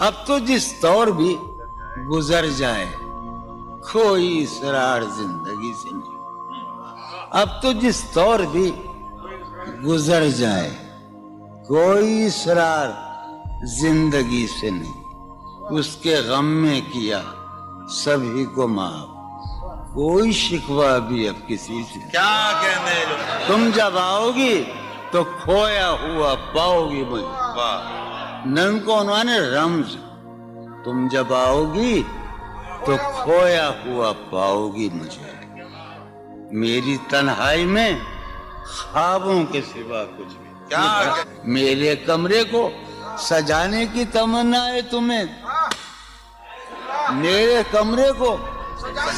اب تو جس دور بھی گزر جائے کوئی اسرار زندگی سے نہیں. اب تو جس دور بھی گزر جائے کوئی اسرار زندگی سے نہیں. اس کے غم میں کیا سبھی کو معاف, کوئی شکوہ بھی اب کسی سے. کیا کہنے لوگ. تم جب آؤ گی تو کھویا ہوا پاؤ گی مجھے. واہ. نن کو عنوان ہے رمز. تم جب آؤ گی تو کھویا ہوا پاؤ گی مجھے. میری تنہائی میں خوابوں کے سوا کچھ بھی. کیا میرے کمرے کو سجانے کی تمنا ہے تمہیں. میرے کمرے کو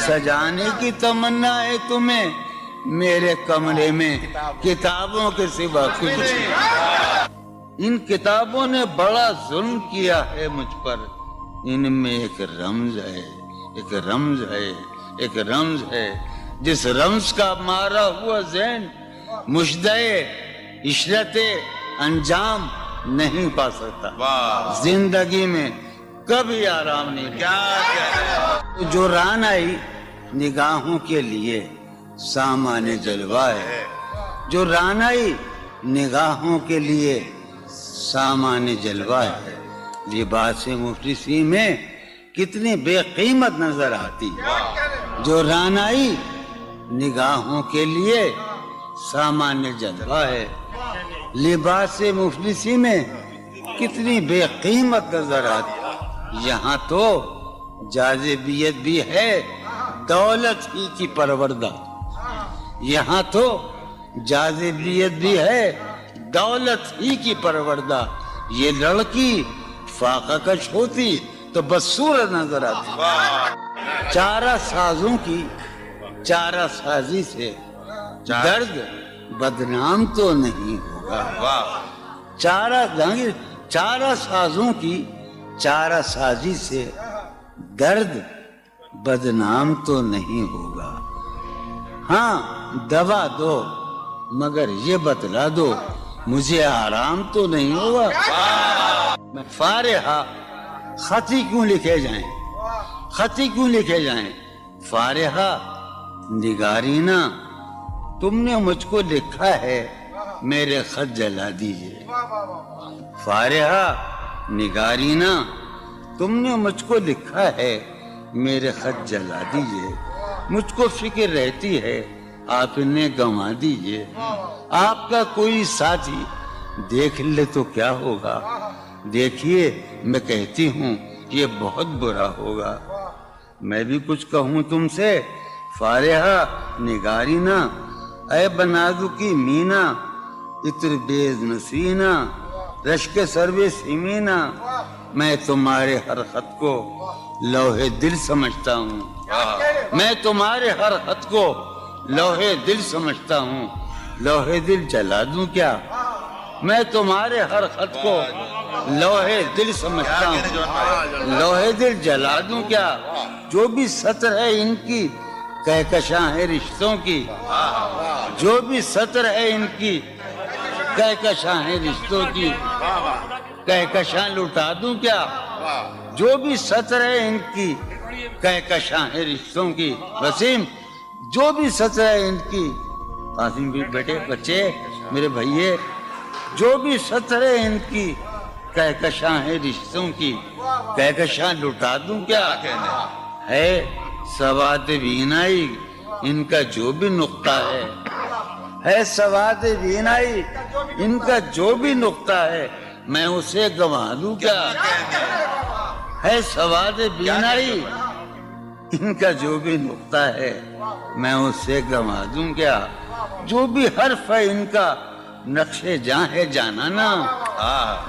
سجانے کی تمنا ہے تمہیں. میرے کمرے میں کتابوں کے سوا کچھ نہیں. ان کتابوں نے بڑا ظلم کیا ہے مجھ پر. ان میں ایک رمز ہے, ایک رمز ہے, ایک رمز ہے. جس رمز کا مارا ہوا ذہن مشدے عشرت انجام نہیں پا سکتا. واہ. زندگی میں کبھی آرام نہیں. کیا جو ران آئی نگاہوں کے لیے سامان جلوہ ہے. جو ران آئی نگاہوں کے لیے سامان جلوہ ہے. لباس مفلسی میں کتنی بے قیمت نظر آتی. جو ران آئی نگاہوں کے لیے سامان جلوہ ہے. لباس مفلسی میں کتنی بے قیمت نظر آتی. یہاں تو جاذبیت بھی ہے دولت ہی کی پروردہ. یہاں تو جاذبیت بھی ہے دولت ہی کی پروردہ. یہ لڑکی فاقہ کش ہوتی تو بدصورت نظر آتی. چارہ سازوں کی چارہ سازی سے درد بدنام تو نہیں ہوگا. چارہ سازوں کی چارہ سازی سے درد بدنام تو نہیں ہوگا. ہاں دوا دو مگر یہ بتلا دو مجھے آرام تو نہیں ہوگا. میں فارحہ خطی کیوں لکھے جائیں, خطی کیوں لکھے جائیں. فارحہ نگارینا تم نے مجھ کو لکھا ہے میرے خط جلا دیجئے. فارحہ نگارینا تم نے مجھ کو لکھا ہے میرے خط جلا دیجئے. مجھ کو فکر رہتی ہے آپ نے گنوا دیجئے. آپ کا کوئی ساتھی دیکھ لے تو کیا ہوگا. دیکھیے میں کہتی ہوں یہ بہت برا ہوگا. میں بھی کچھ کہوں تم سے فارحہ نگارینا. اے بنادو کی مینا عطر بیز نسینا رشک سروے سیمینا. میں تمہارے ہر خط کو لوہے دل سمجھتا ہوں. میں تمہارے ہر خط کو لوہے دل سمجھتا ہوں. لوہے دل جلا دوں کیا. میں تمہارے ہر خط کو لوہے دل سمجھتا ہوں. لوہے دل جلا دوں کیا. جو بھی سطر ہے ان کی کہکشاں ہے رشتوں کی. جو بھی سطر ہے ان کی کہکشاں ہے رشتوں کی. کہکشاں لٹا دوں کیا. جو بھی سطر ہے ان کی کہکشاں ہے رشتوں کی. وسیم جو بھی سطر ہے ان کی. قاسم بھی بیٹے بچے میرے بھائیے جو بھی سطر ہے ان کی کہکشاں ہے رشتوں کی. کہکشاں لٹا دوں کیا. ہے سواد بینائی ان کا جو بھی نقطہ ہے سواد بینائی ان کا جو بھی نقطہ ہے میں اسے گنوا دوں کیا. ہے سواد بینائی ان کا جو بھی نقطہ ہے میں اسے گنوا دوں کیا. جو بھی حرف ہے ان کا نقش جاں ہے جانانا.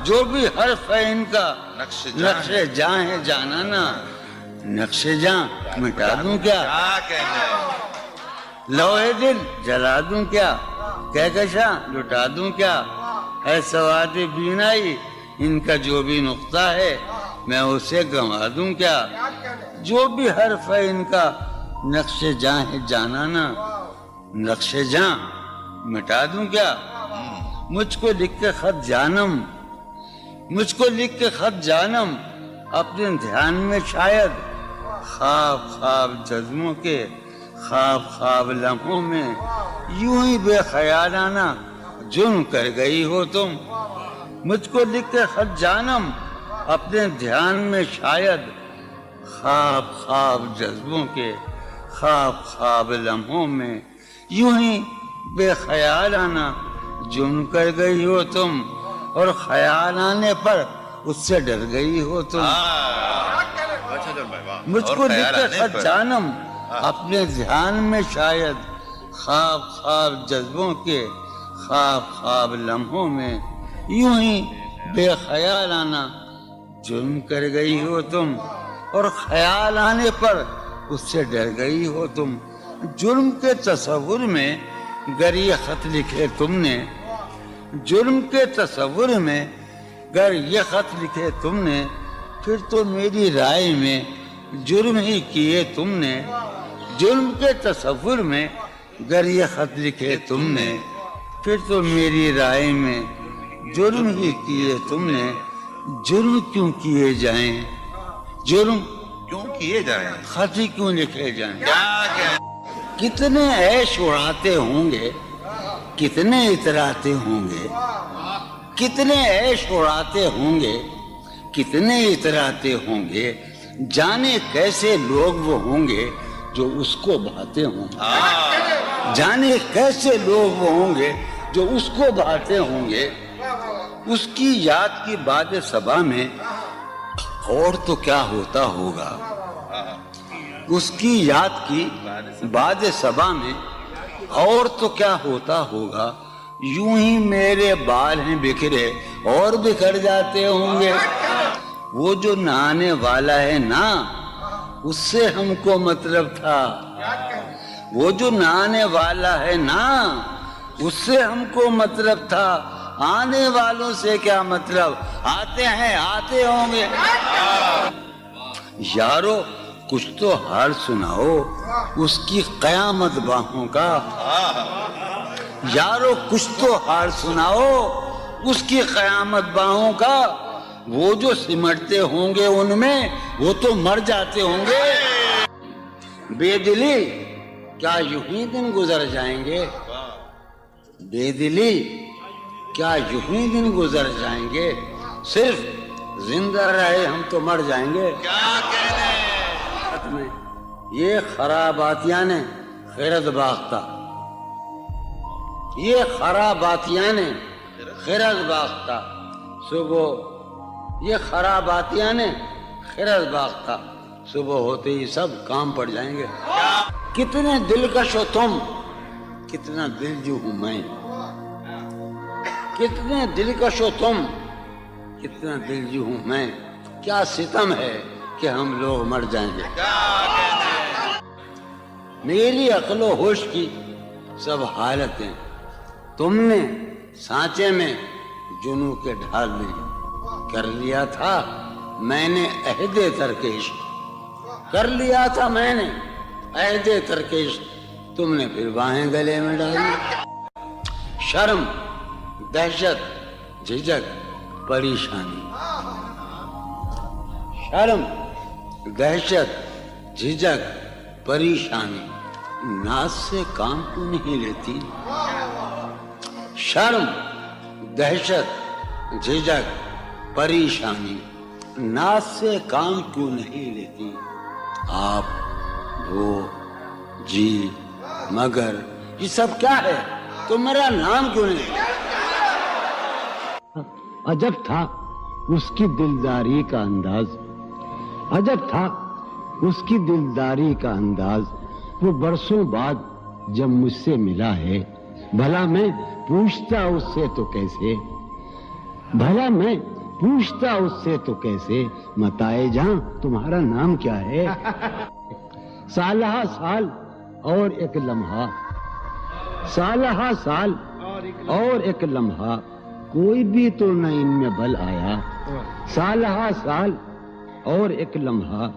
جو بھی حرف ہے ان کا نقش جاں ہے جانانا. نقش جاں مٹا دوں کیا. لوہے دل جلا دوں کیا. کہکشاں لٹا دوں کیا. ہے سواد بینائی ان کا جو بھی نقطہ ہے میں اسے گنوا دوں کیا. جو بھی حرف ہے ان کا نقش جاں ہے جانانا. نقش جاں مٹا دوں کیا. مجھ کو لکھ کے خط جانم مجھ کو لکھ کے خط جانم اپنے دھیان میں شاید خواب خواب جذبوں کے خواب خواب لمحوں میں یوں ہی بے خیالانہ جرم کر گئی ہو تم. مجھ کو لکھ کے خط جانم اپنے دھیان میں شاید خواب خواب جذبوں کے خواب خواب لمحوں میں یوں ہی بے خیالانہ جرم کر گئی ہو تم, اور خیال آنے پر اس سے ڈر گئی ہو تم. مجھ کو لکھ کے خط جانم اپنے دھیان میں شاید خواب خواب جذبوں کے خواب خواب لمحوں میں یوں ہی بے خیالانہ جرم کر گئی ہو تم, اور خیال آنے پر اس سے ڈر گئی ہو تم. جرم کے تصور میں گر یہ خط لکھے تم نے, جرم کے تصور میں گر یہ خط لکھے تم نے, پھر تو میری رائے میں جرم ہی کیے تم نے. جرم کے تصور میں گر یہ خط لکھے تم نے, پھر تو میری رائے میں جرم ہی کیے تم نے. جرم کیوں کیے جائیں, جرم کیوں کیے جائیں, خط ہی کیوں لکھے جائیں. کیا کتنے عیش اڑاتے ہوں گے, کتنے اتراتے ہوں گے, کتنے عیش اڑاتے ہوں گے, کتنے اتراتے ہوں گے, جانے کیسے لوگ وہ ہوں گے جو اس کو بھاتے ہوں گے. جانے کیسے لوگ وہ ہوں گے جو اس کو بھاتے ہوں گے. اس کی یاد کی باد صبا میں اور تو کیا ہوتا ہوگا, اس کی یاد کی باد صبا میں اور تو کیا ہوتا ہوگا. یوں ہی میرے بال ہیں بکھرے اور بکھر جاتے ہوں گے. وہ جو نہانے والا ہے نا, اس سے ہم کو مطلب تھا. وہ جو نہانے والا ہے نا, اس سے ہم کو مطلب تھا. آنے والوں سے کیا مطلب, آتے ہیں آتے ہوں گے. یارو کچھ تو حال سناؤ اس کی قیامت باہوں کا. یارو کچھ تو حال سناؤ اس کی قیامت باہوں کا. وہ جو سمٹتے ہوں گے ان میں وہ تو مر جاتے ہوں گے. بے دلی کیا یوں ہی دن گزر جائیں گے, بے دلی کیا یوں ہی دن گزر جائیں گے. صرف زندہ رہے ہم تو مر جائیں گے. یہ خراباتیاں نے خیرت باختہ, یہ خراباتیاں نے خیرت باختہ. صبح یہ خراباتیاں نے خیرت باختہ, صبح ہوتے ہی سب کام پڑ جائیں گے. کتنے دلکش ہو تم, کتنا دل جو ہوں میں. کتنے دلکش ہو تم, کتنا دل جو ہوں میں. کیا ستم ہے کہ ہم لوگ مر جائیں گے. میری عقل و ہوش کی سب حالتیں تم نے سانچے میں جنوں کے ڈھال میں کر لیا تھا. میں نے عہد ترکش کر لیا تھا, میں نے عہد ترکش, تم نے پھر باہیں گلے میں ڈالی. شرم دہشت جھجک پریشانی, شرم دہشت جھجک پریشانی, ناز سے کام کیوں نہیں لیتی. شرم دہشت جھجک پریشانی, ناز سے کام کیوں نہیں لیتی. آپ وہ جی مگر یہ سب کیا ہے, تو میرا نام کیوں نہیں. عجب تھا اس کی دلداری کا انداز, عجب تھا اس کی دلداری کا انداز. وہ برسوں بعد جب مجھ سے ملا ہے, بھلا میں پوچھتا اس سے تو کیسے, بھلا میں پوچھتا اس سے تو کیسے, متائے جہاں تمہارا نام کیا ہے. سالہ سال اور ایک لمحہ, سالہ سال اور ایک لمحہ, کوئی بھی تو نہ ان میں بل آیا. سالہ سال اور ایک لمحہ,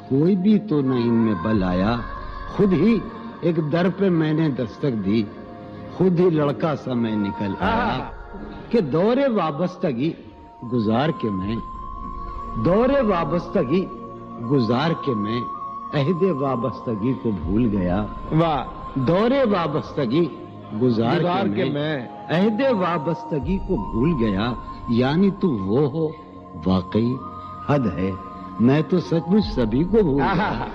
کوئی بھی تو نہ ان میں بل آیا. خود ہی ایک در پہ میں نے دستک دی, خود ہی لڑکا سا میں نکل آیا. کہ دور وابستگی گزار کے میں دور وابستگی گزار کے میں عہد وابستگی کو بھول گیا. واہ. دور وابستگی گزار کے میں عہد وابستگی کو بھول گیا. یعنی تو وہ ہو واقعی حد ہے، میں تو سچ مچ سبھی کو بھول گیا.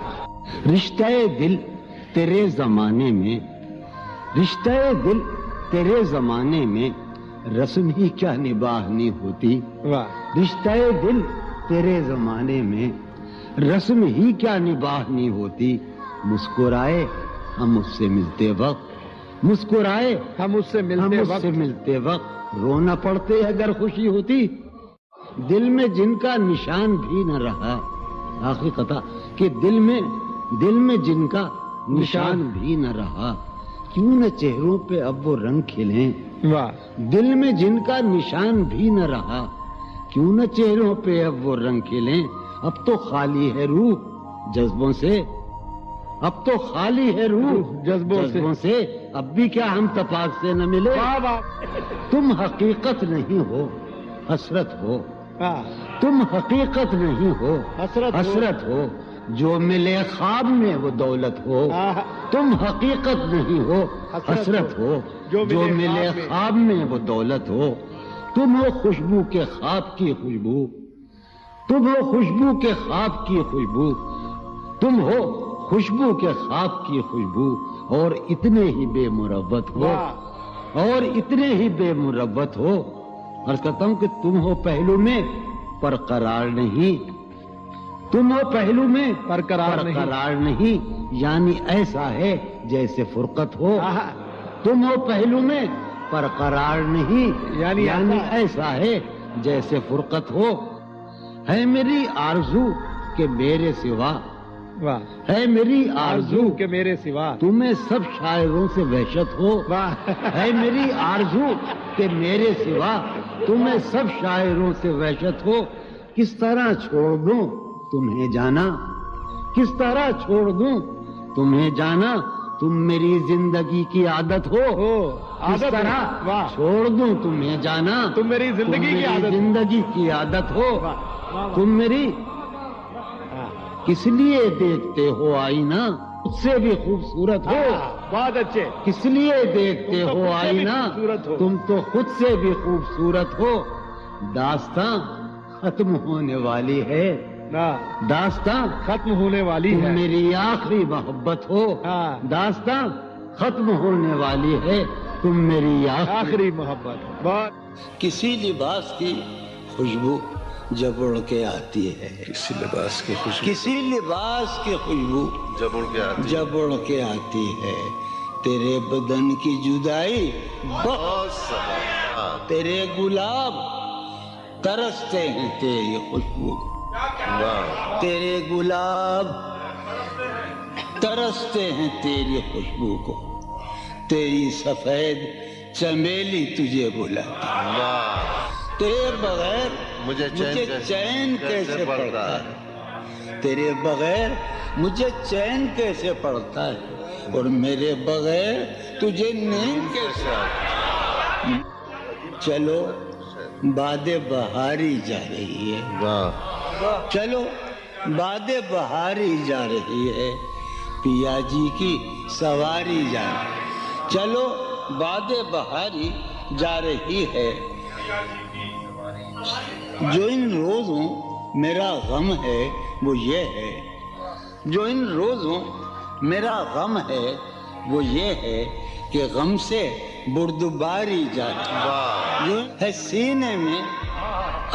رشتہ دل تیرے زمانے میں، رشتہ دل تیرے زمانے میں رسم ہی کیا نباہنی ہوتی. رشتہ دل تیرے زمانے میں رسم ہی کیا نباہنی ہوتی. مسکرائے ہم اس سے ملتے وقت، مسکرائے ہم اس سے ملتے وقت رونا پڑتے اگر خوشی ہوتی. دل میں جن کا نشان بھی نہ رہا، آخری قطع، کہ دل میں جن کا نشان بھی نہ رہا، کیوں نہ چہروں پہ اب وہ رنگ کھلیں. دل میں جن کا نشان بھی نہ رہا، کیوں نہ چہروں پہ اب وہ رنگ کھلیں. اب تو خالی ہے روح جذبوں سے، اب تو خالی ہے روح جذبوں سے، اب بھی کیا ہم تپاک سے نہ ملے. تم حقیقت نہیں ہو حسرت ہو، تم حقیقت نہیں ہو حسرت ہو، جو ملے خواب میں وہ دولت ہو. تم حقیقت نہیں ہو حسرت ہو، جو ملے خواب میں وہ دولت ہو. تم ہو خوشبو کے خواب کی خوشبو، تم ہو خوشبو کے خواب کی خوشبو، تم ہو خوشبو کے خواب کی خوشبو، اور اتنے ہی بے مروت ہو، اور اتنے ہی بے مروت ہو. عرض کرتا ہوں کہ تم ہو پہلو میں پر قرار نہیں، تم ہو پہلو میں پر قرار نہیں، یعنی ایسا ہے جیسے فرقت ہو. تم ہو پہلو میں پر قرار نہیں، یعنی ایسا ہے جیسے فرقت ہو. ہے میری آرزو کہ میرے سوا، ہے میری آرزو کہ میرے سوا تمہیں سب شاعروں سے وحشت ہو. ہے میری آرزو کہ میرے سوا تمہیں سب شاعروں سے وحشت ہو. کس طرح چھوڑ دوں تمہیں جانا، کس طرح چھوڑ دوں تمہیں جانا، تم میری زندگی کی عادت ہو. کس طرح چھوڑ دوں تمہیں جانا، تم میری زندگی کی عادت ہو. تم میری کس لیے دیکھتے ہو آئینہ خود سے بھی خوبصورت ہو. بہت اچھے. کس لیے دیکھتے ہو آئینہ تم تو خود سے بھی خوبصورت ہو. داستاں ختم ہونے والی ہے، داستاں ختم ہونے والی تم ہے، میری آخری محبت ہو. داستاں ختم ہونے والی ہے، تم میری آخری محبت. بہت. کسی لباس کی خوشبو جب اڑ کے آتی ہے، کسی لباس کی خوشبو کسی لباس کی خوشبو جب اڑ کے آتی جب اڑ کے آتی ہے، تیرے بدن کی جدائی بہت سارا. تیرے گلاب ترستے ہیں تیری خوشبو، واہ. تیرے گلاب ترستے ہیں تیری خوشبو کو. تیری سفید چمیلی تجھے بلاتی، واہ. تیرے بغیر مجھے چین کیسے پڑتا ہے، تیرے بغیر مجھے چین کیسے پڑتا ہے، اور میرے بغیر تجھے نیند کیسے آتی. چلو باد بہاری جا رہی ہے، واہ. چلو باد بہاری جا رہی ہے، پیا جی کی سواری جا رہی ہے. چلو باد بہاری جا رہی ہے. جو ان روزوں میرا غم ہے وہ یہ ہے، جو ان روزوں میرا غم ہے وہ یہ ہے کہ غم سے بردباری جاتی. واہ. جو ہے سینے میں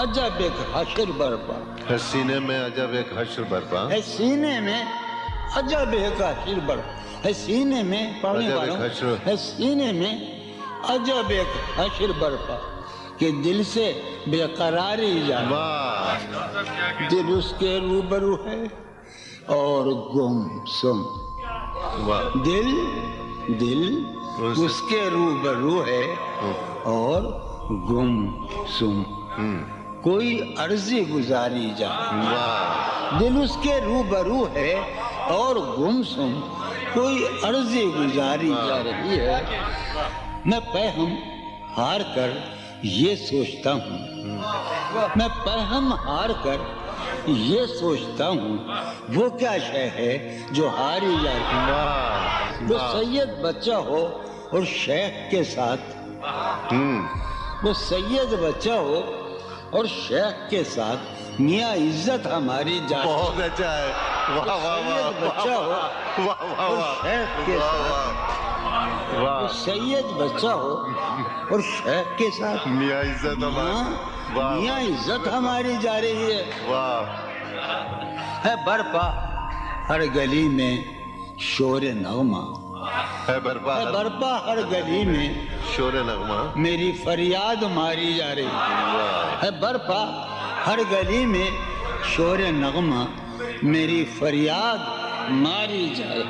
عجب ایک حشر برپا، ہے سینے میں عجب ایک حشر برپا. ہے سینے میں عجب ایک حشر برپا، ہے سینے میں پڑھنے عجب والوں ایک حشر. ہے سینے میں عجب ایک حشر برپا کہ دل سے بے قراری جائے. واہ. دل اس کے روبرو ہے اور گم سم. واہ. دل اس کے روبرو ہے اور گم سم. کوئی عرضی گزاری جائے. واہ. دل اس کے روبرو ہے اور گم سم، کوئی عرضی گزاری جا رہی ہے. میں پہم ہار کر یہ سوچتا ہوں، میں پہم ہار کر یہ سوچتا ہوں وہ کیا شے ہے جو ہاری جاتی ہے. واہ وہ سید بچہ ہو اور شیخ کے ساتھ، وہ سید بچہ ہو اور شیخ کے ساتھ میاں عزت ہماری جاتی. بہت اچھا ہے. واہ واہ واہ سید بچہ ہو واہ واہ اور واہ شیخ کے ساتھ، وہ واہ سید بچہ ہو اور شیخ کے ساتھ میاں عزت ہماری. واہ میاں عزت ہماری جا رہی ہے. واہ ہے برپا ہر گلی میں شور نغمہ، ہے برپا ہے برپا ہر گلی میں شور نغمہ. میری فریاد ماری جا رہی واہ ہے. برپا ہر گلی میں شور نغمہ میری فریاد ماری جائے.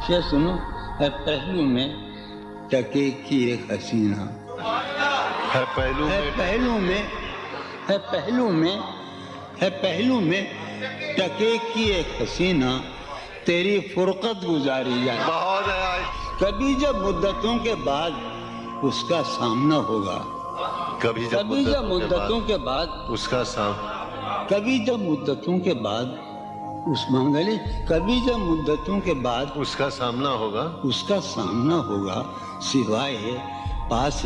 یہ سنو، ہے پہلو میں ٹکے کی ایک حسینہ، ہے پہلو ہے میں پہلو میں، ہے پہلو میں، ہے پہلو میں ٹکے کی ایک حسینہ تیری فرقت گزاری جائے. بہت ہے. کبھی جب مدتوں کے بعد اس کا سامنا ہوگا، کبھی جب کبھی جب مدتوں کے بعد، اس کا سام کبھی جب مدتوں کے بعد اس منگلی، کبھی جب مدتوں کے بعد اس کا سامنا ہوگا. اس کا سامنا ہوگا، سوائے پاس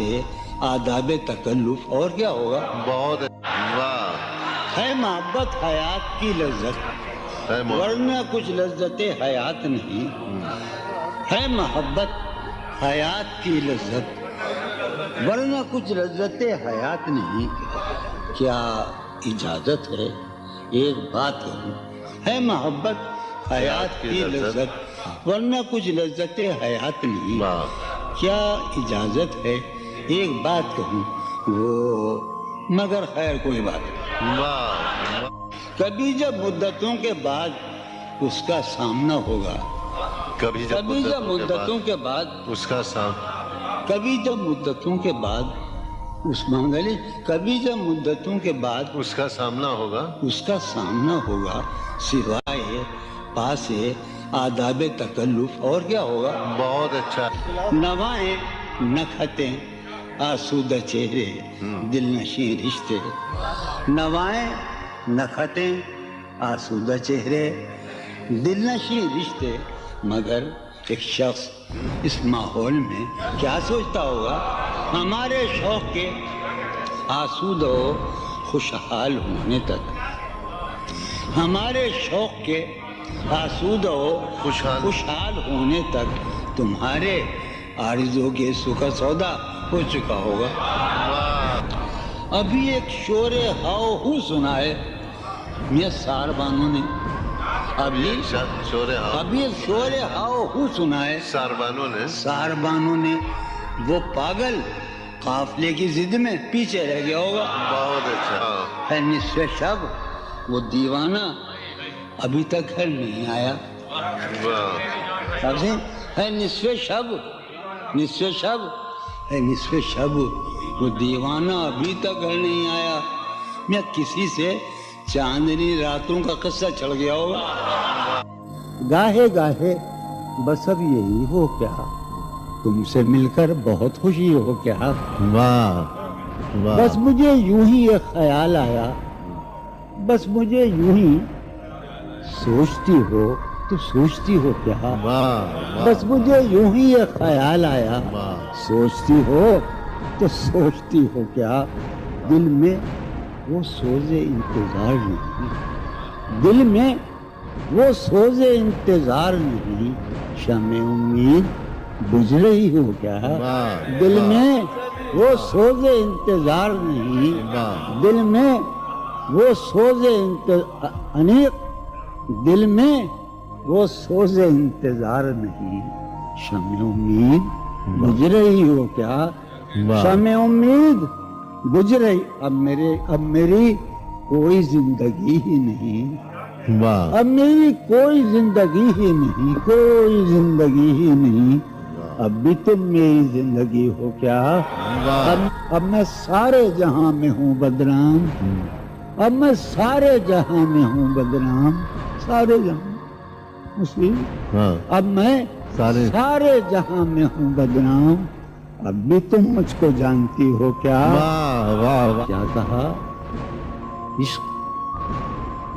آداب تکلف اور کیا ہوگا. بہت ہے. واہ ہے محبت حیات کی لذت، ہے ورنہ کچھ لذت حیات نہیں. ہے محبت حیات کی لذت، ورنہ کچھ لذت حیات نہیں. کیا اجازت ہے ایک بات کہوں؟ ہے محبت حیات کی لذت، ورنہ کچھ لذت حیات نہیں. واہ کیا اجازت ہے ایک بات کہوں؟ وہ مگر خیر کوئی بات نہیں. واہ کبھی جب مدتوں کے بعد اس کا سامنا ہوگا، کبھی کبھی جب مدتوں کے بعد، اس کا سام کبھی جب مدتوں کے بعد اس منگلی، کبھی جب مدتوں کے بعد اس کا سامنا ہوگا. اس کا سامنا ہوگا، سوائے پاس آداب تکلف اور کیا ہوگا. بہت اچھا. نوائیں نکھتیں آسودہ چہرے دل نشیں رشتے. نوائیں نکھتیں آسودہ چہرے دل نشیں رشتے. مگر ایک شخص اس ماحول میں کیا سوچتا ہوگا؟ ہمارے شوق کے آسودہ و خوشحال ہونے تک، ہمارے شوق کے آسودہ و خوشحال ہونے تک تمہارے آرزو کے سکھ سودا ہو چکا ہوگا. ابھی ایک شور ہاؤ ہو سنا ہے میاں سار بانو نے. ابھی ایک شور ہاؤ ہو سنا ہے ساربانوں نے. سار بانو نے. وہ پاگل قافلے کی ضد میں پیچھے رہ گیا ہوگا. بہت اچھا. ہے نصف شب وہ دیوانہ ابھی تک گھر نہیں آیا. واہ ہے نصف شب، نصف شب، ہے نصف شب وہ دیوانہ ابھی تک گھر نہیں آیا. میں کسی سے چاندنی راتوں کا قصہ چڑھ گیا ہوگا. گاہے گاہے بس اب یہی ہو کیا، تم سے مل کر بہت خوشی ہو کیا. واہ بس مجھے یوں ہی ایک خیال آیا، بس مجھے یوں ہی سوچتی ہو تو سوچتی ہو کیا. بس مجھے یوں ہی ایک خیال آیا، سوچتی ہو تو سوچتی ہو کیا. دل میں وہ سوز انتظار نہیں، دل میں وہ سوز انتظار نہیں. شمع امید بجھ رہی ہو کیا. دل میں وہ سوز انتظار نہیں، دل میں وہ سوز انیق، دل میں وہ سوز انتظار نہیں. شمع امید بجھ رہی ہو کیا. شمع امید بجھ رہی. اب میری کوئی زندگی ہی نہیں، اب میری کوئی زندگی ہی نہیں، کوئی زندگی ہی نہیں. اب بھی تم میری زندگی ہو کیا. اب میں سارے جہاں میں ہوں بدنام، اب میں سارے جہاں میں ہوں بدنام. سارے جہاں مسلم، اب میں سارے جہاں میں ہوں بدنام. اب بھی تم مجھ کو جانتی ہو کیا. کیا کہا؟ عشق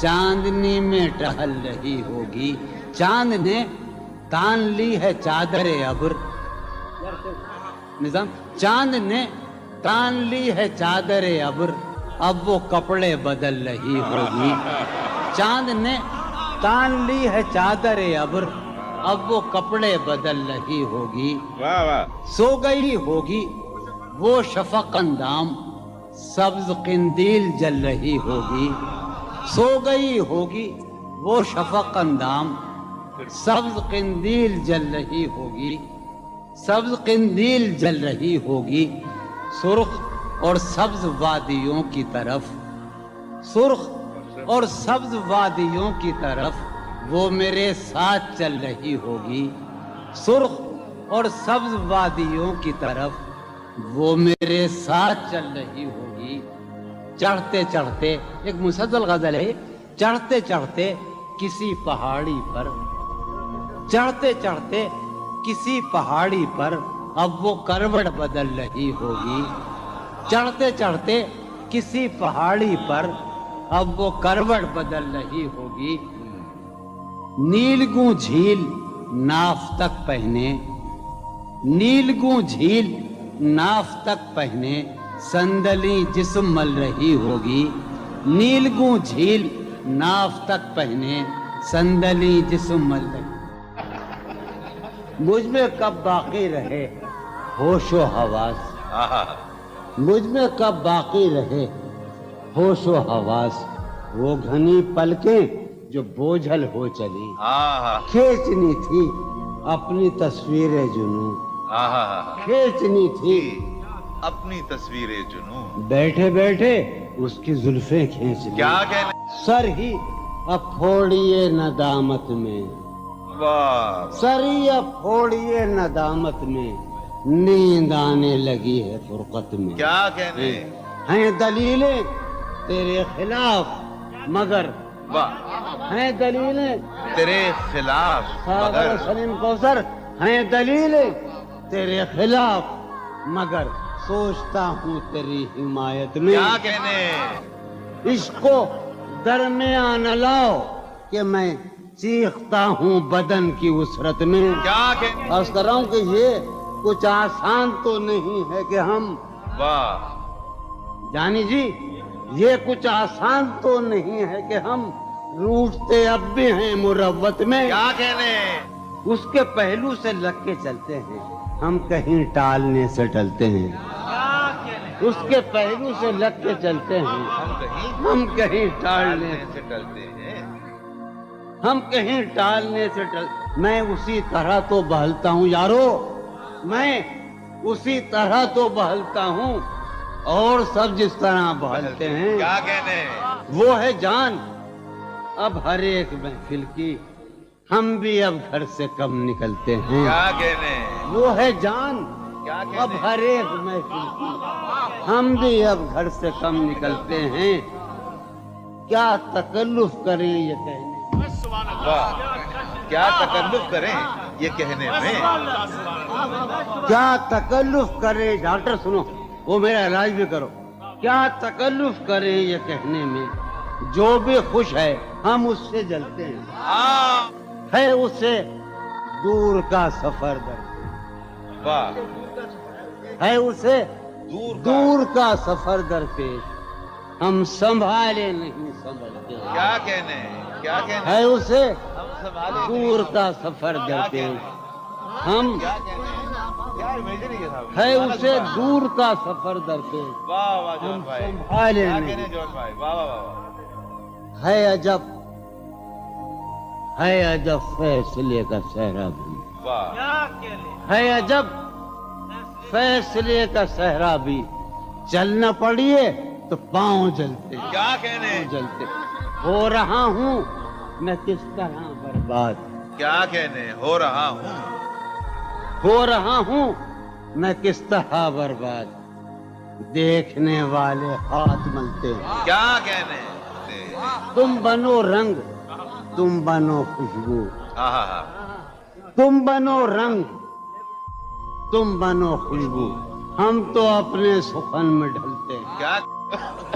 چاندنی میں ٹہل رہی ہوگی، چاند نے تان لی ہے چادر ابر، نظام چاند نے تان لی ہے چادر ابر، اب وہ کپڑے بدل رہی ہوگی، چاند نے تان لی ہے چادر ابر، اب وہ کپڑے بدل رہی ہوگی، واہ واہ، سو گئی ہوگی وہ شفق اندام، سبز قندیل جل رہی ہوگی، سو گئی ہوگی وہ شفق اندام، سبز قندیل جل رہی ہوگی، سبز قندیل جل رہی ہوگی، سرخ اور سبز وادیوں کی طرف، سرخ اور سبز وادیوں کی طرف وہ میرے ساتھ چل رہی ہوگی، سرخ اور سبز وادیوں کی طرف وہ میرے ساتھ چل رہی ہوگی، چڑھتے چڑھتے، ایک مسلسل غزل ہے، چڑھتے چڑھتے کسی پہاڑی پر، چڑھتے چڑھتے کسی پہاڑی پر اب وہ کروٹ بدل رہی ہوگی، چڑھتے چڑھتے کسی پہاڑی پر اب وہ کروٹ بدل رہی ہوگی، نیلگوں جھیل ناف تک پہنے، نیلگوں جھیل ناف تک پہنے صندلی جسم مل رہی ہوگی، نیلگوں جھیل ناف تک پہنے صندلی جسم مل رہی، مجھ میں کب باقی رہے ہوش و حواس، مجھ میں کب باقی رہے ہوش و حواس، وہ گھنی پلکیں جو بوجھل ہو چلی، کھینچنی تھی اپنی تصویر جنوں، کھینچنی تھی اپنی تصویر جنوں، بیٹھے بیٹھے اس کی زلفیں کھینچ لی، کیا کہنے، سر ہی اب پھوڑیے ندامت میں، واہ، سر ہی اب پھوڑیے ندامت میں، نیند آنے لگی ہے فرقت میں، کیا کہنے، ہیں دلیلیں تیرے خلاف مگر، واہ، ہیں دلیلیں تیرے خلاف ساغر مگر، سلیم کوثر، ہیں دلیلیں تیرے خلاف مگر سوچتا ہوں تیری حمایت میں، کیا کہنے، عشق کو درمیان لاؤ کہ میں چیختا ہوں بدن کی وسرت میں، کیا کہنے، عرض کر رہا ہوں کہ یہ کچھ آسان تو نہیں ہے کہ ہم، واہ، جانی جی یہ کچھ آسان تو نہیں ہے کہ ہم روٹتے اب بھی ہیں مروت میں، کیا کہنے، اس کے پہلو سے لگ کے چلتے ہیں ہم کہیں ٹالنے سے ٹلتے ہیں، اس کے پہلو سے لگ کے چلتے ہیں ہم کہیں ٹالنے سے ڈلتے ہیں، ہم کہیں ٹالنے سے میں اسی طرح تو بہلتا ہوں یارو، میں اسی طرح تو بہلتا ہوں اور سب جس طرح بہلتے ہیں، کیا کہنے، وہ ہے جان اب ہر ایک محفل کی، ہم بھی اب گھر سے کم نکلتے ہیں، کیا کہنے، وہ ہے جان کیا کہنے، اب ہر ایک محفل کی، ہم بھی اب گھر سے کم نکلتے ہیں، کیا تکلف کریں یہ کہنے، واہ، کیا تکلف کریں یہ کہنے میں، کیا تکلف کریں، ڈاکٹر سنو وہ میرا علاج بھی کرو، کیا تکلف کریں یہ کہنے میں، جو بھی خوش ہے ہم اس سے جلتے ہیں، ہے اسے دور کا سفر درپیش، واہ، ہے اسے دور دور کا سفر درپیش، ہم سنبھالے نہیں سنبھلتے، کیا کہنے، کیا کہنے، ہے اسے ہم سنبھالے دور کا سفر درپیش، ہم کیا کہنے، کیا امیجنری ہے صاحب، ہے اسے دور کا سفر درپیش، واہ واہ جوان ہم بھائی، سنبھالے کیا نہیں، کہنے جوان بھائی، واہ واہ واہ، ہے عجب فیصلے کا صحرا بھی، واہ، ہے عجب فیصلے کا صحرا بھی، چلنا پڑیے تو پاؤں جلتے، کیا کہنے، جلتے، ہو رہا ہوں میں کس طرح برباد، کیا کہنے، ہو رہا ہوں، ہو رہا ہوں میں کس طرح برباد، دیکھنے والے ہاتھ ملتے ہیں، کیا کہنے، تم بنو رنگ تم بنو خوشبو، ہاں، تم بنو رنگ تم بنو خوشبو، ہم تو اپنے سخن میں ڈھلتے ہیں، کیا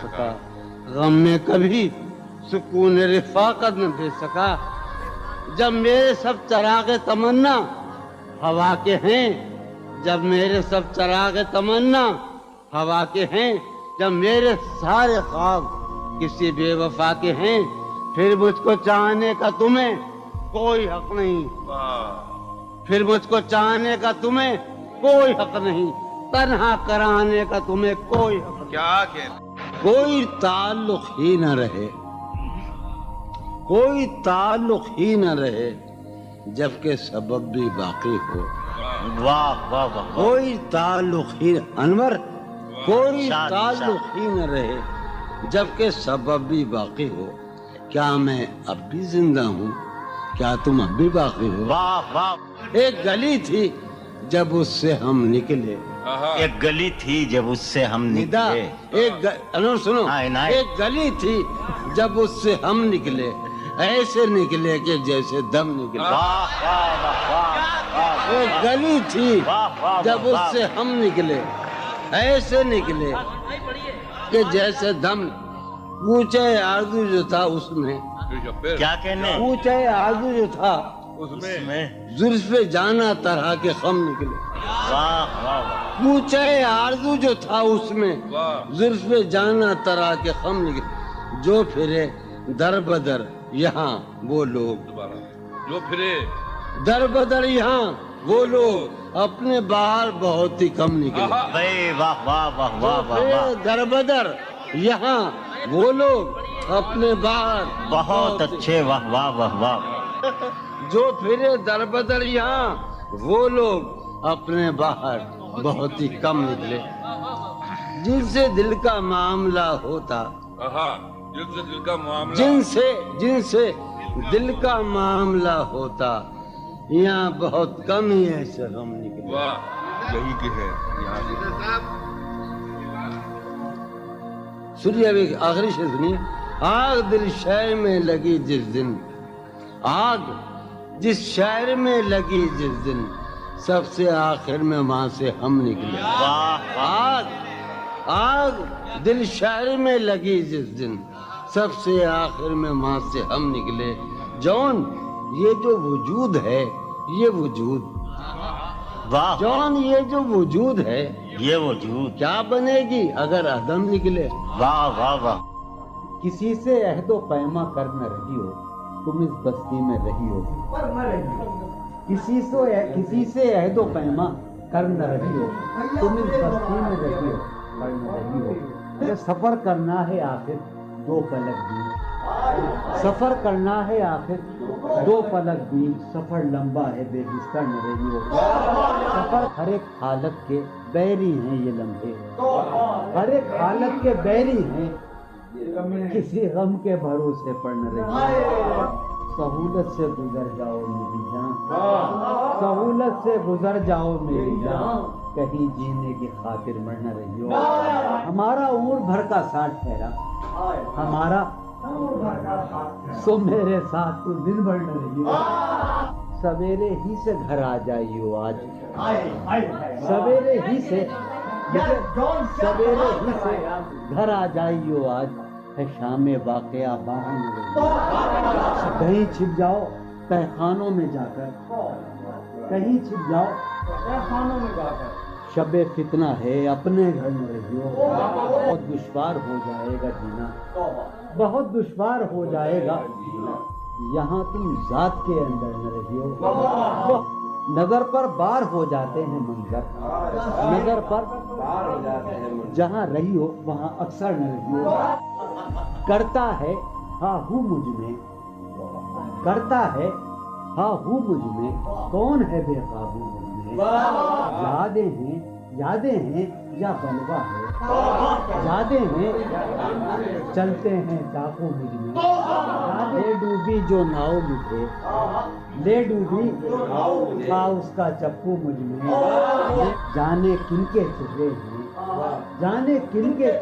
سکا، غم میں کبھی سکون رفاقت نہ دے سکا۔ جب میرے سب چراغ تمنا ہوا کے ہیں، جب میرے سب چراغ تمنا ہوا کے ہیں، جب میرے سارے خواب کسی بے وفا کے ہیں، پھر مجھ کو چاہنے کا تمہیں کوئی حق نہیں، پھر مجھ کو چاہنے کا تمہیں کوئی حق نہیں، تنہا کرانے کا تمہیں کوئی حق نہیں۔ کیا کہنا؟ کوئی تعلق ہی نہ رہے، کوئی تعلق ہی نہ رہے جبکہ سبب بھی باقی ہو۔ واہ واہ واہ واہ، کوئی تعلق ہی انور، کوئی شاد، تعلق ہی نہ رہے جبکہ سبب بھی باقی ہو۔ کیا میں اب بھی زندہ ہوں؟ کیا تم اب بھی باقی ہو؟ واہ واہ، ایک گلی تھی جب اس سے ہم نکلے، ایک گلی تھی جب اس سے ہم ندا نکلے، انور سنو، ہاں، عنایت۔ ایک گلی تھی جب اس سے ہم نکلے، ایسے نکلے کہ جیسے دم نکلے۔ واہ واہ واہ واہ، ایک گلی تھی واہ واہ جب اس سے ہم نکلے، ایسے نکلے کہ جیسے دم۔ پوچھے آرزو جو تھا اس میں، کیا کہنے پوچھے آرزو جو تھا اس میں، زلف جانا طرح کے خم نکلے۔ واہ واہ واہ، پوچھے آرزو جو تھا اس میں، زلف جانا طرح کے خم نکلے۔ جو پھرے در بدر یہاں وہ لوگ، جو پھرے در بدر یہاں وہ لوگ، اپنے باہر بہت ہی کم نکلے۔ بھائی واہ واہ واہ واہ واہ واہ، در بدر یہاں وہ لوگ، اپنے باہر بہت اچھے، واہ واہ واہ واہ، جو پھرے در بدر یہاں وہ لوگ، اپنے باہر بہت ہی کم نکلے۔ جن سے دل کا معاملہ ہوتا، جن سے دل کا معاملہ، جن سے دل کا معاملہ ہوتا، یہاں بہت کم ہی ایسے غم نکلے۔ واہ، یہی کہ ہے یہاں سے۔ سنیے ابھی آخری شعر سنیے۔ آگ دل شہر میں لگی جس دن، آگ جس شہر میں لگی جس دن، سب سے آخر میں وہاں سے ہم نکلے۔ آگ آگ دل شہر میں لگی جس دن، سب سے آخر میں وہاں سے ہم نکلے۔ جون یہ جو وجود ہے، یہ وجود، واہ جون یہ جو وجود ہے، یہ وجود، کیا بنے گی اگر عدم نکلے؟ واہ واہ واہ، کسی سے عہد و پیما کر نہ رہی ہو، تم اس بستی میں رہی ہو۔ کسی سے عہد و پیما کر نہ رہی ہو، تم اس بستی میں رہی ہو، پر نہ رہی ہو۔ یہ سفر کرنا ہے آخر دو پلک دور، سفر کرنا ہے آخر دو پلک دور، سفر لمبا ہے بے بستر نہ رہی ہو۔ سفر ہر ایک حالت کے بیری ہیں یہ لمحے، ہر ایک حالت کے بیری ہیں، کسی غم کے بھروسے پر نہ رہی ہو۔ سہولت سے گزر جاؤ میری جان، سہولت سے گزر جاؤ میری جان، کہیں جینے کی خاطر مر نہ رہی ہو۔ ہمارا عمر بھر کا ساتھ ٹھہرا، ہمارا سو میرے ساتھ تو دن بھر نہ رہی ہو۔ سویرے ہی سے گھر آ جائیو آج، سویرے ہی سے گھر آ جائیو آج، ہے شام واقعہ باہر نہ رہی ہو۔ کہیں چھپ جاؤ تہخانوں میں جا کر، کہیں چھپ جاؤ تہخانوں میں جا کر، شب فتنہ ہے اپنے گھر نہ رہی ہو۔ بہت دشوار ہو جائے گا جینا، بہت دشوار ہو جائے گا جینا، یہاں تم ذات کے اندر نہ رہی ہو۔ نظر پر بار ہو جاتے ہیں منظر، نظر پر بار ہو جاتے ہیں، جہاں رہی ہو وہاں اکثر نہ رہی ہو۔ کرتا ہے ہاں ہوں مجھ میں، کرتا ہے ہاں ہوں مجھ میں، کون ہے بے قابو مجھ میں؟ یادیں ہیں یا بلوا ہے، یادیں ہیں چلتے ہیں ڈاکو مجھ میں، لے ڈوبی جو ناؤ مجھے، لے ڈوبی تھا اس کا چپو مجھ میں، جانے کن کے چہرے ہیں، جانے کن کے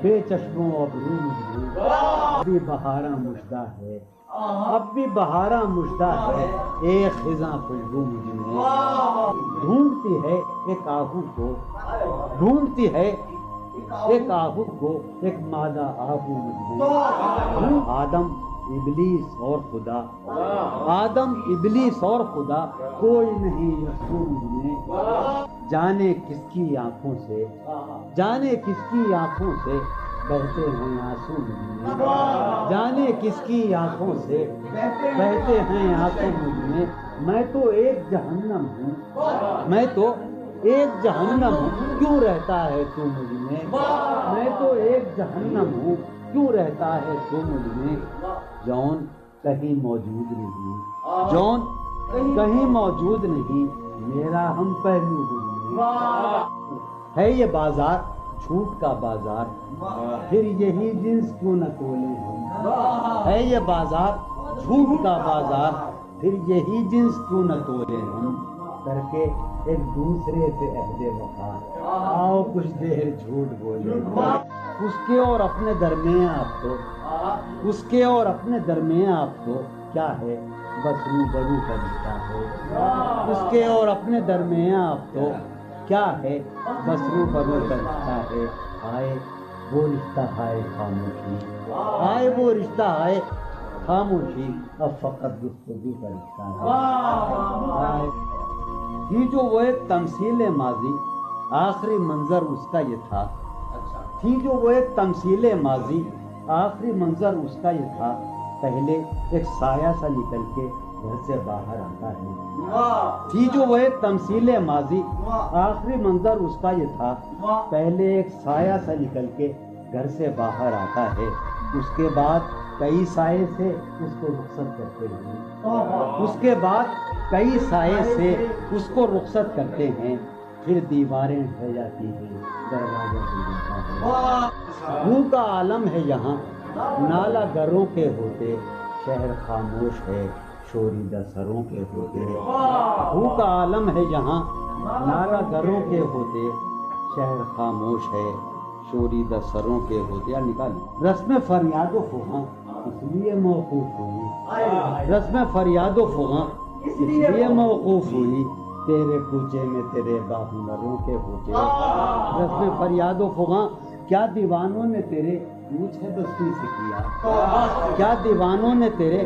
بے چشموں ابرو مجھ میں، اب بھی بہارا مژدہ ہے، اب بھی بہارا مژدہ ہے، ایک خزاں خوشبو مجھ میں، ڈھونڈتی ہے ایک آہو کو، ڈھونڈتی ہے ایک آہو کو ایک مادہ آہو مجھ میں، آدم ابلیس اور خدا، آدم ابلیس اور خدا، کوئی نہیں یسوع مجھ میں، جانے کس کی آنکھوں سے، جانے کس کی آنکھوں سے بہتے ہیں آنسو مجھ میں، جانے کس کی آنکھوں سے بہتے ہیں آنسو مجھ میں تو ایک جہنم ہوں، میں تو ایک جہنم ہوں، کیوں رہتا ہے تو مجھ میں تو ایک جہنم ہوں، کیوں رہتا ہے تو مجھ میں، جون کہیں موجود نہیں، جون کہیں موجود نہیں، میرا ہم پہلو مجھ میں، ہے یہ بازار جھوٹ کا بازار، پھر یہی جنس کیوں نہ تولیں ہم، ہے یہ بازار جھوٹ کا بازار، پھر یہی جنس کیوں نہ تولیں ہم، کر کے ایک دوسرے سے عہد وفا، آؤ کچھ دیر جھوٹ بولے، اس کے اور اپنے درمیان آپ تو، اس کے اور اپنے درمیان آپ تو کیا ہے، بس روبرو کا رشتہ ہے، اس کے اور اپنے درمیان آپ تو کیا ہے، بس روبرو کا رشتہ ہے، آئے وہ رشتہ ہے خاموشی، آئے وہ رشتہ ہے خاموشی، اب فقط گفتگو کا رشتہ ہے، تھی جو وہ ایک تمثیل ماضی، آخری منظر اس کا یہ تھا، تھی جو وہ ایک تمثیل ماضی، آخری منظر اس کا یہ تھا، پہلے ایک سایہ سا نکل کے گھر سے باہر آتا ہے، تھی جو وہ ایک تمثیل ماضی، آخری منظر اس کا یہ تھا، پہلے ایک سایہ سا نکل کے گھر سے باہر آتا ہے، اس کے بعد کئی سائے سے اس کو رخصت کرتے ہیں، اس کے بعد کئی سائے سے اس کو رخصت کرتے ہیں، پھر دیواریں ڈھہ جاتی ہیں، دروازہ کھل جاتا ہے، منہ کا عالم ہے یہاں، نالا گروں کے ہوتے، شہر خاموش ہے، شوریدہ سروں کے ہوتے، منہ کا عالم ہے یہاں، نالا گروں کے ہوتے، شہر خاموش ہے، شوریدہ سروں کے ہوتے، یا نکالی رسم فریاد و فغاں اس لیے موقوف ہوئی، رسم فریاد و فغاں اس لیے موقوف ہوئی، تیرے کوچے میں تیرے باہنروں کے ہوتے، رسم فریاد و فغاں کیا دیوانوں نے تیرے پوچھ ہے بستی سے کیا، کیا دیوانوں نے تیرے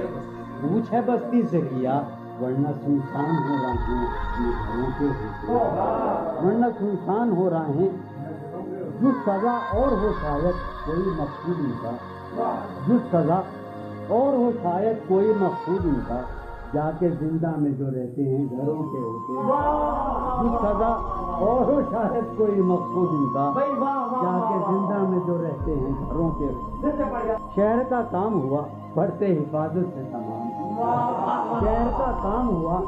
پوچھ ہے بستی سے کیا، ورنہ سنسان ہو رہے ہیں یہ گھروں کے ہوتے، ورنہ سنسان ہو رہے ہیں، جو سزا اور ہو شاید کوئی مقصود ان کا، جو سزا اور ہو شاید کوئی مقصود ان کا، جا کے زندہ میں جو رہتے ہیں گھروں کے ہوتے، جو سزا اور ہو شاید کوئی مقصود ان کا، جا کے زندہ میں جو رہتے ہیں گھروں کے ہوتے، شہر کا کام ہوا پڑھتے حفاظت سے تمام، شہر کا کام ہوا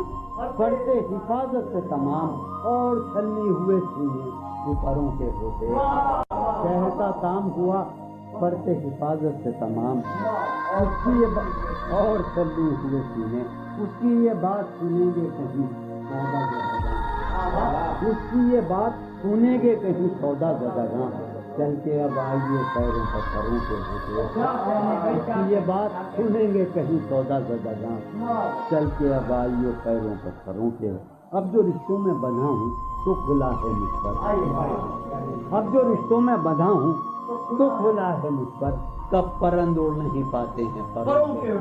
پڑھتے حفاظت سے تمام، اور چھلنی ہوئے سینے پروں کے ہوتے، شہر کا کام ہوا پڑھتے حفاظت سے تمام، اس کی یہ اور چلنے ہوئے سینے، اس کی یہ بات سنیں گے کہیں سودا زدگاں، اس کی یہ بات سنیں گے کہیں سودا زدگاں، چل کے اب آئیے پیروں پر سروں کے ہوتے، اس کی یہ بات سنیں گے کہیں سودا زدگاں، چل کے اب آئیے پیروں پر سروں کے، اب جو رشتوں میں بندھا ہوں تو کھلا ہے مجھ پر، اب جو رشتوں میں بندھا ہوں تو کھلا ہے مجھ پر، کب پرند اڑ نہیں پاتے ہیں پروں کے،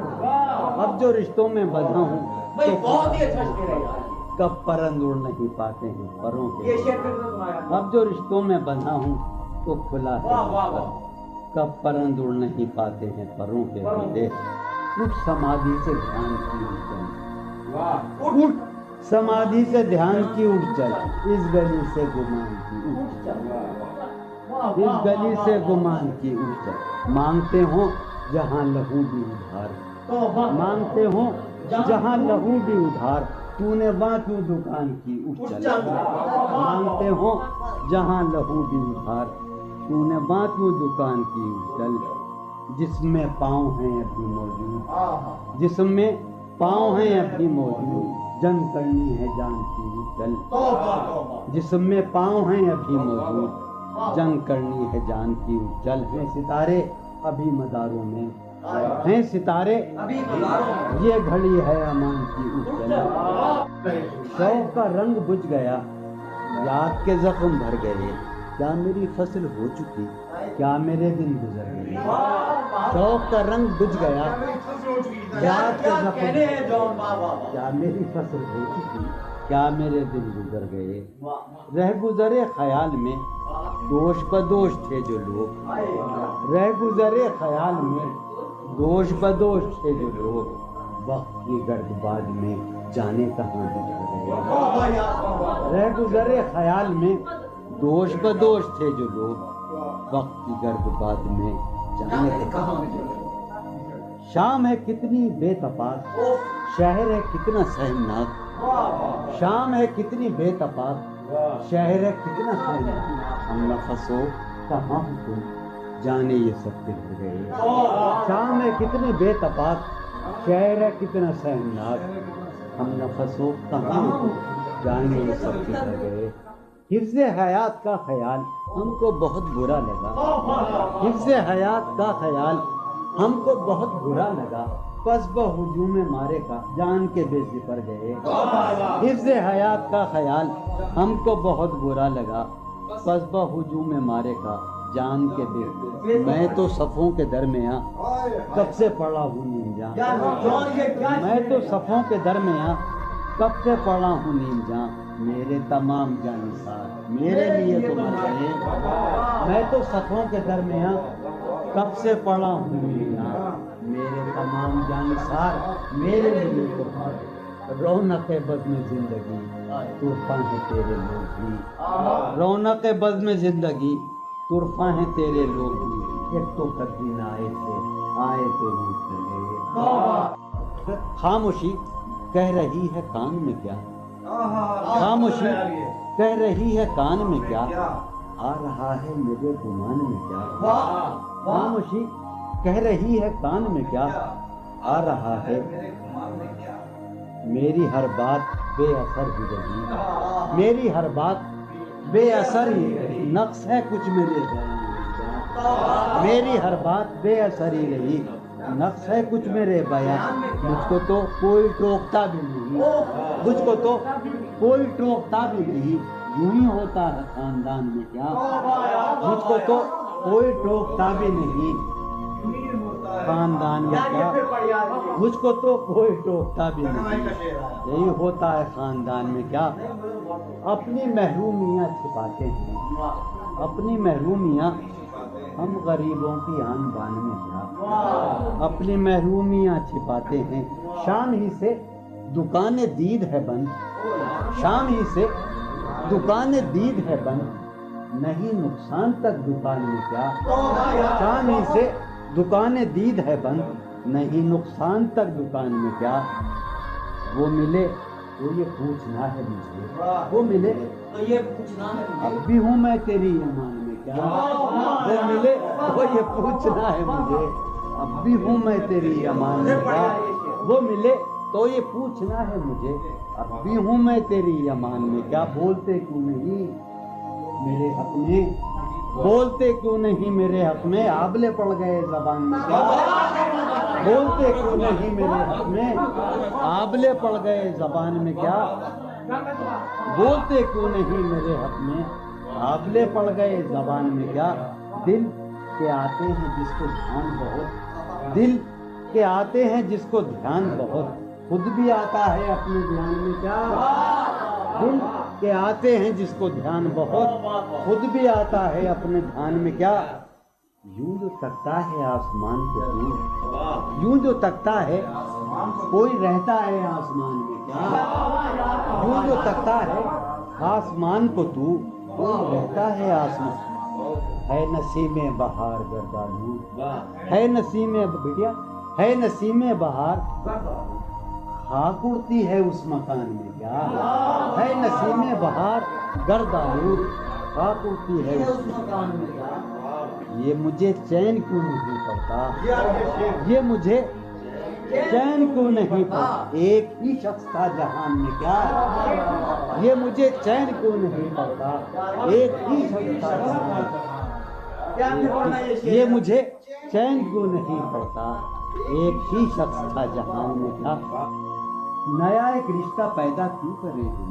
اب جو رشتوں میں بندھا ہوں تو کب پرند اڑ نہیں پاتے ہیں پروں کے، اب جو رشتوں میں بندھا ہوں تو کھلا ہے مجھ پر، کب پرند اڑ نہیں پاتے ہیں پروں کے ہوتے، اٹھ سمادھی سے دھیان کی اٹھ، اٹھ سمادھی سے دھیان کی اٹھ چل، اس گلی سے گمان کی اٹھ چل، اس گلی سے گمان کی اٹھ چل، مانگتے ہوں جہاں لہو بھی ادھار، مانگتے ہوں جہاں لہو بھی ادھار، تو نے وہاں کیوں دکان کی اٹھ چل، مانگتے ہوں جہاں لہو بھی ادھار، تو نے وہاں کیوں دکان کی اٹھ چل، جس میں پاؤں ہیں ابھی موجود، جس میں پاؤں ہیں ابھی موجود، جنگ کرنی ہے جان کی چل، جس میں پاؤں ہیں ابھی موجود، جنگ کرنی ہے جان کی چل، ہیں ستارے ابھی مداروں میں، ہیں ستارے یہ گھڑی ہے امان کی اچل، شوق کا رنگ بجھ گیا، یاد کے زخم بھر گئے، کیا میری فصل ہو چکی، کیا میرے دن گزر گئے، شوق کا رنگ بجھ گیا، یاد کا زخم، کیا میری فصل ہو چکی، کیا میرے دن گزر گئے، رہ گزرے خیال میں دوش بدوش تھے جو لوگ، رہ گزرے خیال میں دوش بدوش تھے جو لوگ، وقت کی گرد باد میں جانے کہاں بچ گئے، رہ گزرے خیال میں دوش بدوش تھے جو لوگ، وقت کی گرد باد میں جانے کہاں بچ گئے، شام ہے کتنی بے تپاک، شہر ہے کتنا سہمناک، شام ہے کتنی بے تپاک، شہر ہے کتنا سہمناک، ہم نفس ہو کہاں ہو تم جانے یہ سب بکھر گئے، شام ہے کتنی بے تپاک، شہر ہے کتنا سہمناک، ہم نفس ہو کہاں ہو تم جانے یہ سب بکھر گئے، حفظ حیات کا خیال ہم کو بہت برا لگا، حفظ حیات کا خیال ہم کو بہت برا لگا، پس بہجوم مارے کا جان کے بے زپر گئے، حفظ حیات کا خیال ہم کو بہت برا لگا، پس بہجوم مارے کا جان کے بے، میں تو صفوں کے درمیاں کب سے پڑا ہوں نیم جان، میں تو صفوں کے درمیاں کب سے پڑا ہوں نیم جان، میرے تمام جانثار میرے لیے تو مر گئے، میں تو صفوں کے درمیاں کب سے پڑا ہوں نیم جان، میرے تمام جانثار میرے لیے تو مر گئے، رونق بزم زندگی طرفاں ہیں تیرے لوگ بھی، رونق بزم زندگی طرفاں ہیں تیرے لوگ بھی، ایک تو کبھی نہ آئے تھے آئے تو روٹ چلے، خاموشی کہہ رہی ہے کان میں کیا، خاموشی کہہ رہی ہے کان میں کیا، آ رہا ہے میرے گمان میں کیا، خاموشی کہہ رہی ہے کان میں کیا، آ رہا ہے میری ہر بات بے اثر ہی رہی، میری ہر بات بے اثر ہی رہی، نقص ہے کچھ میرے بیان میں کیا، میری ہر بات بے اثر ہی رہی، نقص ہے کچھ میرے بیان، مجھ کو تو کوئی ٹوکتا بھی نہیں، مجھ کو تو کوئی ٹوکتا بھی نہیں، یوں ہی ہوتا ہے خاندان میں کیا، مجھ کو تو کوئی ٹوکتا بھی نہیں خاندان میں کیا، مجھ کو تو کوئی ٹوکتا بھی نہیں، یہی ہوتا ہے خاندان میں کیا، اپنی محرومیاں چھپاتے ہیں، اپنی محرومیاں ہم غریبوں کی آن بان میں کیا، اپنی محرومیاں چھپاتے ہیں، شام ہی سے دکان دید ہے بند، شام ہی سے دکان دید ہے بند، نہیں نقصان تک دکان میں کیا، شام ہی سے دکان دید ہے بند، نہیں نقصان تک دکان میں کیا، وہ ملے تو یہ پوچھنا ہے مجھے، وہ ملے تو یہ پوچھنا ہے، اب بھی ہوں میں تیری ایمان میں کیا، وہ ملے تو یہ پوچھنا ہے مجھے، اب بھی ہوں میں تیری ایمان میں کیا، وہ ملے تو یہ پوچھنا ہے مجھے، اب بھی ہوں میں تیری ایمان میں کیا، بولتے کیوں نہیں میرے حق میں، بولتے کیوں نہیں میرے حق میں، آبلے پڑ گئے زبان میں کیا، بولتے کیوں نہیں میرے حق میں، آبلے پڑ گئے زبان میں کیا، بولتے کیوں نہیں میرے حق میں، آبلے پڑ گئے زبان میں کیا، دل کے آتے ہیں جس کو دھیان بہت، دل کے آتے ہیں جس کو دھیان بہت، خود بھی آتا ہے اپنے دھیان میں کیا، دل کے آتے ہیں جس کو دھیان بہت، خود بھی آتا ہے اپنے دھیان میں کیا، یوں جو تکتا ہے آسمان کو تو، یوں جو تکتا ہے کوئی رہتا ہے آسمان میں کیا، یوں جو تکتا ہے آسمان کو تو، کوئی رہتا ہے آسمان، ہے نسیم بہار گردالود، ہے نسیم بٹیا، ہے نسیم بہار خاک اڑتی ہے اس مکان میں کیا، ہے نسیم بہار گرد آلود خاک اڑتی ہے اس مکان میں کیا، یہ مجھے چین کیوں نہیں پڑتا، یہ مجھے چین کیوں نہیں پڑتا، ایک ہی شخص تھا جہان میں کیا، یہ مجھے چین کیوں نہیں پڑتا، ایک ہی شخص تھا جہان میں، یہ مجھے چین کیوں نہیں پڑتا، ایک ہی شخص تھا جہان میں کیا، نیا ایک رشتہ پیدا کیوں کرے ہم،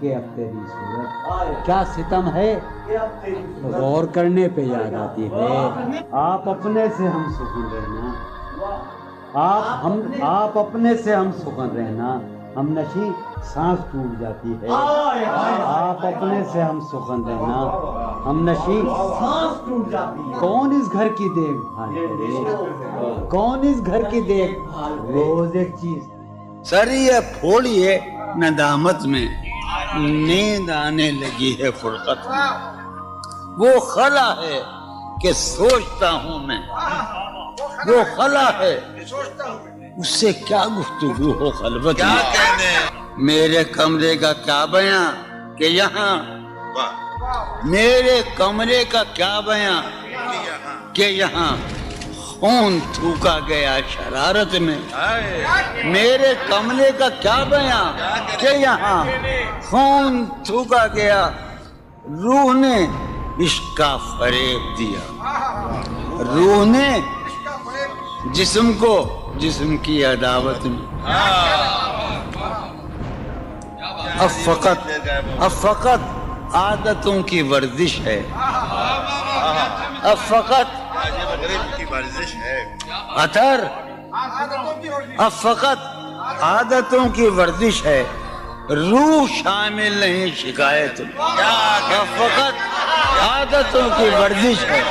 کہ اب تیری صورت کیا ستم ہے غور کرنے پہ یاد آتی ہے آپ اپنے سے ہم سکون رہنا آپ اپنے سے ہم سکون رہنا ہم نشی سانس ٹوٹ جاتی ہے آپ اپنے سے ہم سخن رہنا ہم نشی سانس ٹوٹ جاتی ہے کون اس گھر کی دیکھ بھال کرے کون اس گھر کی دیکھ بھال روز ایک چیز سر یہ پھوڑیے ندامت میں نیند آنے لگی ہے فرقت میں وہ خلا ہے کہ سوچتا ہوں میں وہ خلا ہے اس سے کیا گفتگو ہو خلوت میں میرے کمرے کا کیا بیاں کہ یہاں میرے کمرے کا کیا بیاں کہ یہاں خون تھوکا گیا شرارت میں میرے کمرے کا کیا بیاں کہ یہاں خون تھوکا گیا روح نے عشق کا فریب دیا روح نے جسم کو جسم کی عداوت میں اب فقط عادتوں کی ورزش ہے اب فقط اثر اب فقط عادتوں کی ورزش ہے روح شامل نہیں شکایت اب فقط عادتوں کی ورزش ہے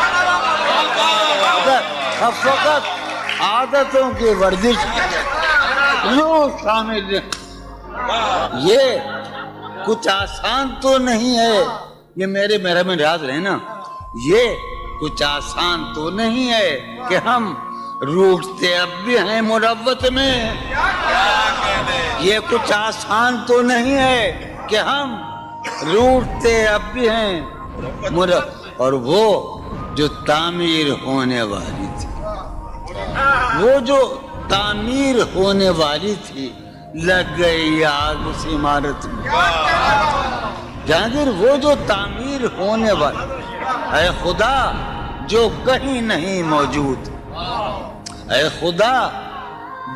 اب فقط عادتوں کی ورزش روح شامل یہ کچھ آسان تو نہیں ہے یہ میرے میں راز رہنا یہ کچھ آسان تو نہیں ہے کہ ہم روٹتے اب بھی ہیں مروت میں یہ کچھ آسان تو نہیں ہے کہ ہم روٹتے اب بھی ہیں اور وہ جو تعمیر ہونے والی تھی وہ جو تعمیر ہونے والی تھی لگ گئی آگ اس عمارت میں جہانگیر وہ جو تعمیر ہونے والی اے خدا جو کہیں نہیں موجود اے خدا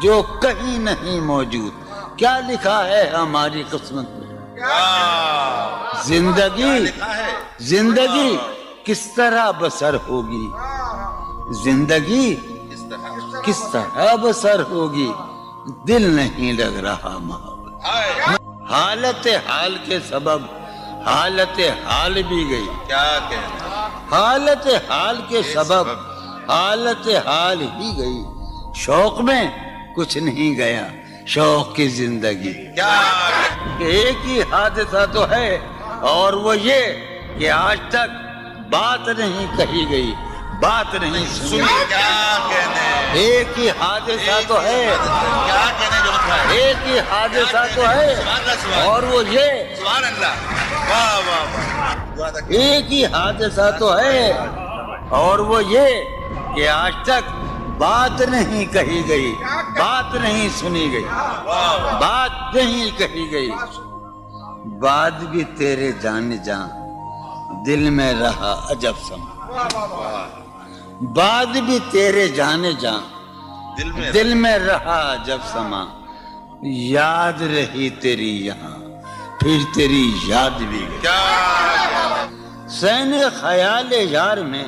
جو کہیں نہیں موجود کیا لکھا ہے ہماری قسمت میں زندگی کس طرح بسر ہوگی زندگی کس طرح بسر ہوگی دل نہیں لگ رہا محبت حالت حال کے سبب حالت حال بھی گئی کیا کہنا حالت حال کے سبب حالت حال ہی گئی شوق میں کچھ نہیں گیا شوق کی زندگی کیا ایک ہی حادثہ تو ہے اور وہ یہ کہ آج تک بات نہیں کہی گئی بات نہیں سنی کیا کہنے ایک ہی حادثہ تو ہے کیا کہنے جو مطلب ہے ایک ہی حادثہ تو ہے اور وہ یہ سبحان اللہ واہ واہ واہ ایک ہی حادثہ تو ہے اور وہ یہ کہ آج تک بات نہیں کہی گئی بات نہیں سنی گئی بات نہیں کہی گئی بات بھی تیرے جان جان دل میں رہا عجب سما بات بھی تیرے جانے جان دل میں رہا عجب سما یاد رہی تیری یہاں پھر تیری یاد بھی گئی کیا سین خیال یار میں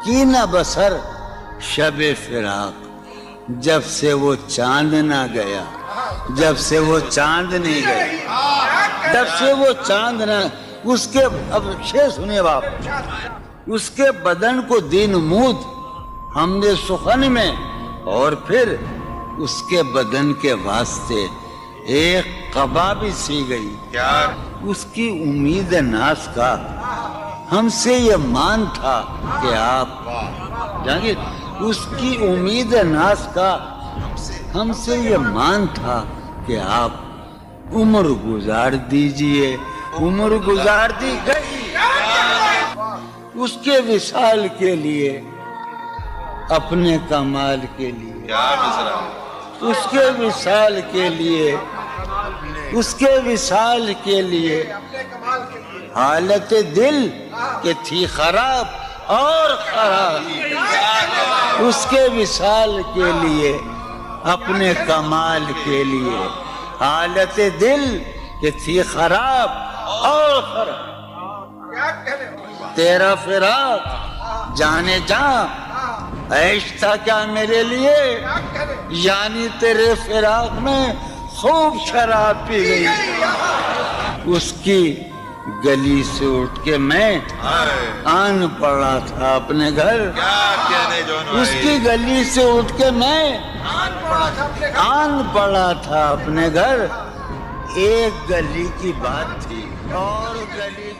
کی نہ بسر شب فراق جب سے وہ چاند نہ گیا جب سے وہ چاند نہیں گیا جب سے وہ چاند نہ اس کے اب شعر سنیے باپ اس کے بدن کو دین مود ہم نے سخن میں اور پھر اس کے بدن کے واسطے ایک قبا بھی سی گئی کیا اس کی امید ناز کا ہم سے یہ مان تھا کہ آپ جانگیر اس کی امید ناز کا ہم سے یہ مان تھا کہ آپ عمر گزار دیجئے عمر گزار دی گئی اس کے وصال کے لیے اپنے کمال کے لیے کیا مصرا اس کے وصال کے لیے اس کے وصال کے لیے حالت دل کہ تھی خراب اور خراب اس کے وصال کے لیے اپنے کمال کے لیے حالت دل کہ تھی خراب اور خراب تیرا فراق جانے جا عیش تھا کیا میرے لیے یعنی تیرے فراق میں خوب شراب پی گئی اس کی گلی سے اٹھ کے میں آن پڑا تھا اپنے گھر اس کی گلی سے اٹھ کے میں آن پڑا تھا اپنے گھر ایک گلی کی بات تھی اور گلی